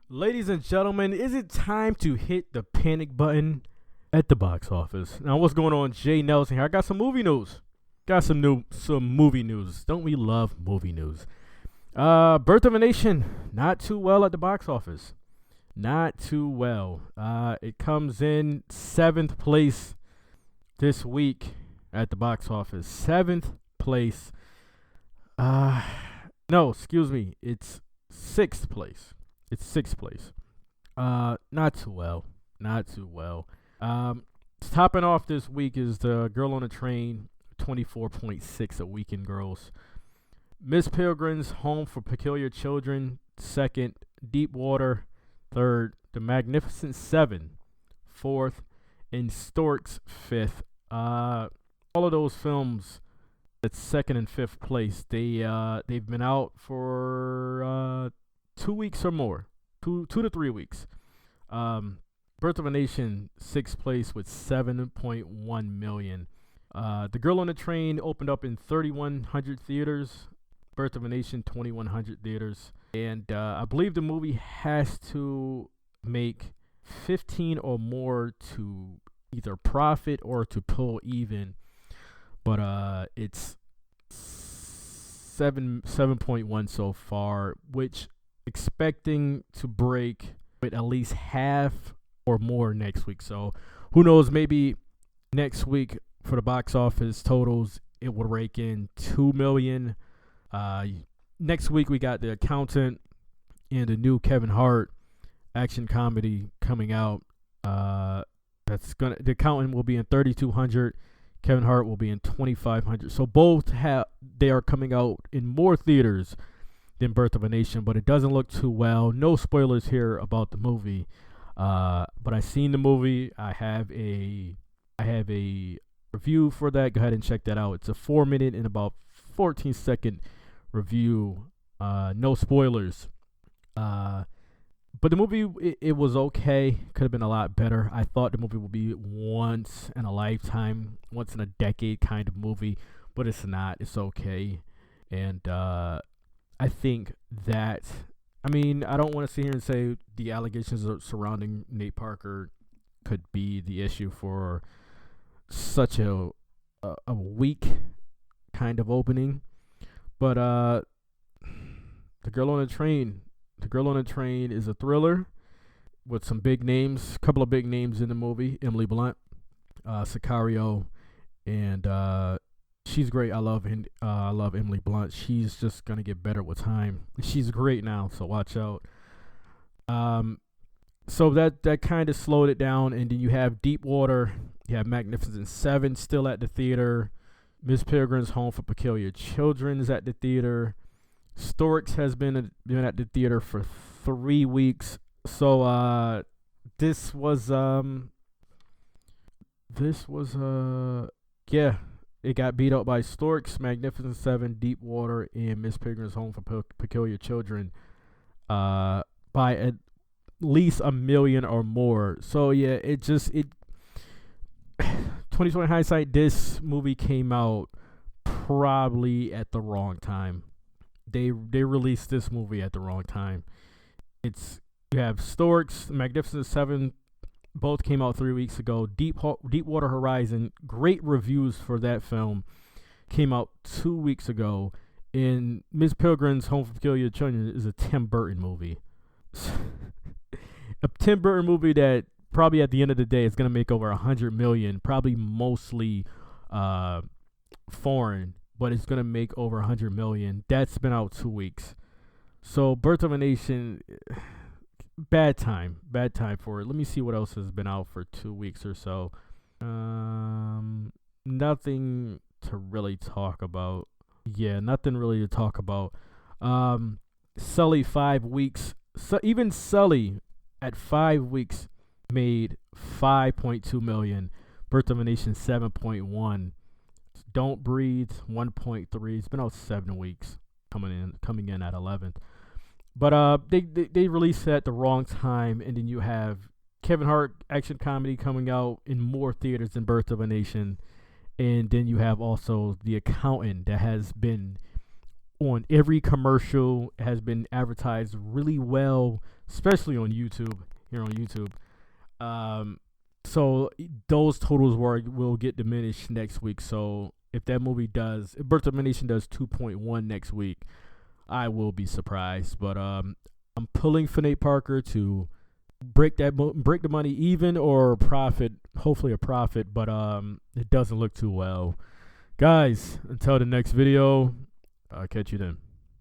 Ladies and gentlemen, is it time to hit the panic button at the box office? Now, what's going on? Jay Nelson here. I got some movie news. Got some movie news. Don't we love movie news? Birth of a Nation, not too well at the box office. Not too well. It comes in 7th place this week at the box office. 7th place. No, excuse me. It's 6th place. It's 6th place. Not too well. Not too well. Topping off this week is the Girl on a Train, 24.6 a weekend gross. Miss Pilgrim's Home for Peculiar Children, 2nd. Deep Water, 3rd. The Magnificent Seven, 4th. And Storks, 5th. All of those films at 2nd and 5th place. They've been out for 2 weeks or more, 2 to 3 weeks. Birth of a Nation, 6th place with 7.1 million. The Girl on the Train opened up in 3,100 theaters. Birth of a Nation, 2,100 theaters. And I believe the movie has to make 15 or more to either profit or to pull even. But it's 7.1 so far, which expecting to break with at least half or more next week. So who knows, maybe next week for the box office totals, it will rake in 2 million. Next week we got The Accountant and the new Kevin Hart action comedy coming out. The Accountant will be in 3,200. Kevin Hart will be in 2,500. So both they are coming out in more theaters than Birth of a Nation, but it doesn't look too well. No spoilers here about the movie. But I've seen the movie. I have a review for that. Go ahead and check that out. It's a 4-minute and about 14-second review. No spoilers. But the movie, it was okay. Could have been a lot better. I thought the movie would be once in a lifetime, once in a decade kind of movie, but it's not. It's okay. And I think that, I don't want to sit here and say the allegations surrounding Nate Parker could be the issue for such a weak kind of opening. But The Girl on a Train is a thriller with some big names, a couple of big names in the movie. Emily Blunt, Sicario, and she's great. I love Emily Blunt. She's just gonna get better with time. She's great now, so watch out. So that kind of slowed it down, and then you have Deep Water. You have Magnificent Seven still at the theater. Miss Pilgrim's Home for Peculiar Children is at the theater. Storks has been at the theater for 3 weeks. So this was it got beat up by Storks, Magnificent Seven, Deep Water, and Miss Pilgrim's Home for Peculiar Children by at least 1 million or more. So yeah, it 2020 hindsight, this movie came out probably at the wrong time. They released this movie at the wrong time. You have Storks, Magnificent Seven, both came out 3 weeks ago. Deepwater Horizon, great reviews for that film, came out 2 weeks ago. And Miss Pilgrim's Home for Peculiar Children is a Tim Burton movie. A Tim Burton movie that probably at the end of the day is going to make over 100 million, probably mostly foreign, but it's going to make over 100 million. That's been out 2 weeks. So Birth of a Nation, bad time for it. Let me see what else has been out for 2 weeks or so. Nothing to really talk about. Yeah, nothing really to talk about. Sully, 5 weeks. So even Sully at 5 weeks made 5.2 million. Birth of a Nation, 7.1. Don't Breathe, 1.3. It's been out 7 weeks, coming in at 11th. But they released it at the wrong time, and then you have Kevin Hart action comedy coming out in more theaters than Birth of a Nation, and then you have also The Accountant that has been on every commercial. It has been advertised really well, especially on YouTube, here on YouTube. So those totals will get diminished next week. So if Birth of a Nation does 2.1 next week, I will be surprised. But I'm pulling for Nate Parker to break the money even or profit, hopefully a profit. But it doesn't look too well, guys. Until the next video, I'll catch you then.